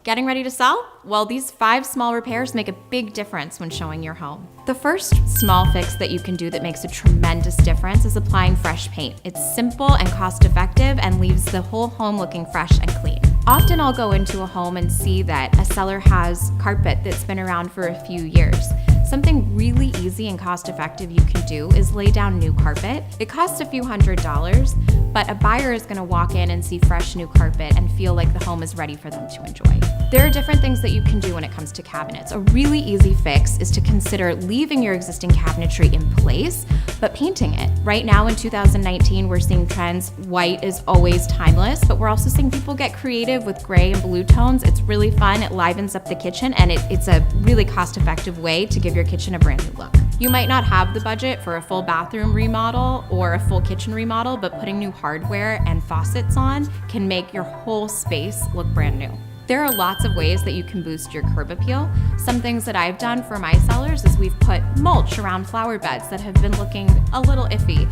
Getting ready to sell? Well, these 5 small repairs make a big difference when showing your home. The first small fix that you can do that makes a tremendous difference is applying fresh paint. It's simple and cost-effective and leaves the whole home looking fresh and clean. Often I'll go into a home and see that a seller has carpet that's been around for a few years. Something really easy and cost-effective you can do is lay down new carpet. It costs a few $100s, but a buyer is going to walk in and see fresh new carpet and feel like the home is ready for them to enjoy. There are different things that you can do when it comes to cabinets. A really easy fix is to consider leaving your existing cabinetry in place, but painting it. Right now in 2019, we're seeing trends. White is always timeless, but we're also seeing people get creative with gray and blue tones. It's really fun, it livens up the kitchen, and it's a really cost-effective way to give your kitchen a brand new look. You might not have the budget for a full bathroom remodel or a full kitchen remodel, but putting new hardware and faucets on can make your whole space look brand new. There are lots of ways that you can boost your curb appeal. Some things that I've done for my sellers is we've put mulch around flower beds that have been looking a little iffy.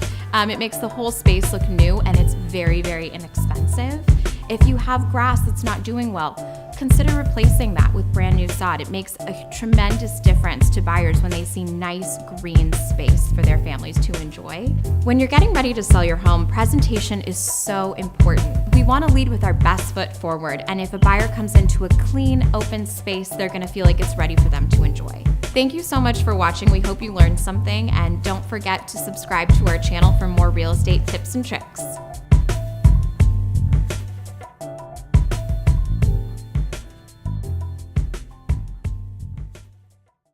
It makes the whole space look new, and it's very, very inexpensive. If you have grass that's not doing well, consider replacing that with brand new sod. It makes a tremendous difference to buyers when they see nice green space for their families to enjoy. When you're getting ready to sell your home, presentation is so important. We want to lead with our best foot forward, and if a buyer comes into a clean, open space, they're going to feel like it's ready for them to enjoy. Thank you so much for watching. We hope you learned something, and don't forget to subscribe to our channel for more real estate tips and tricks.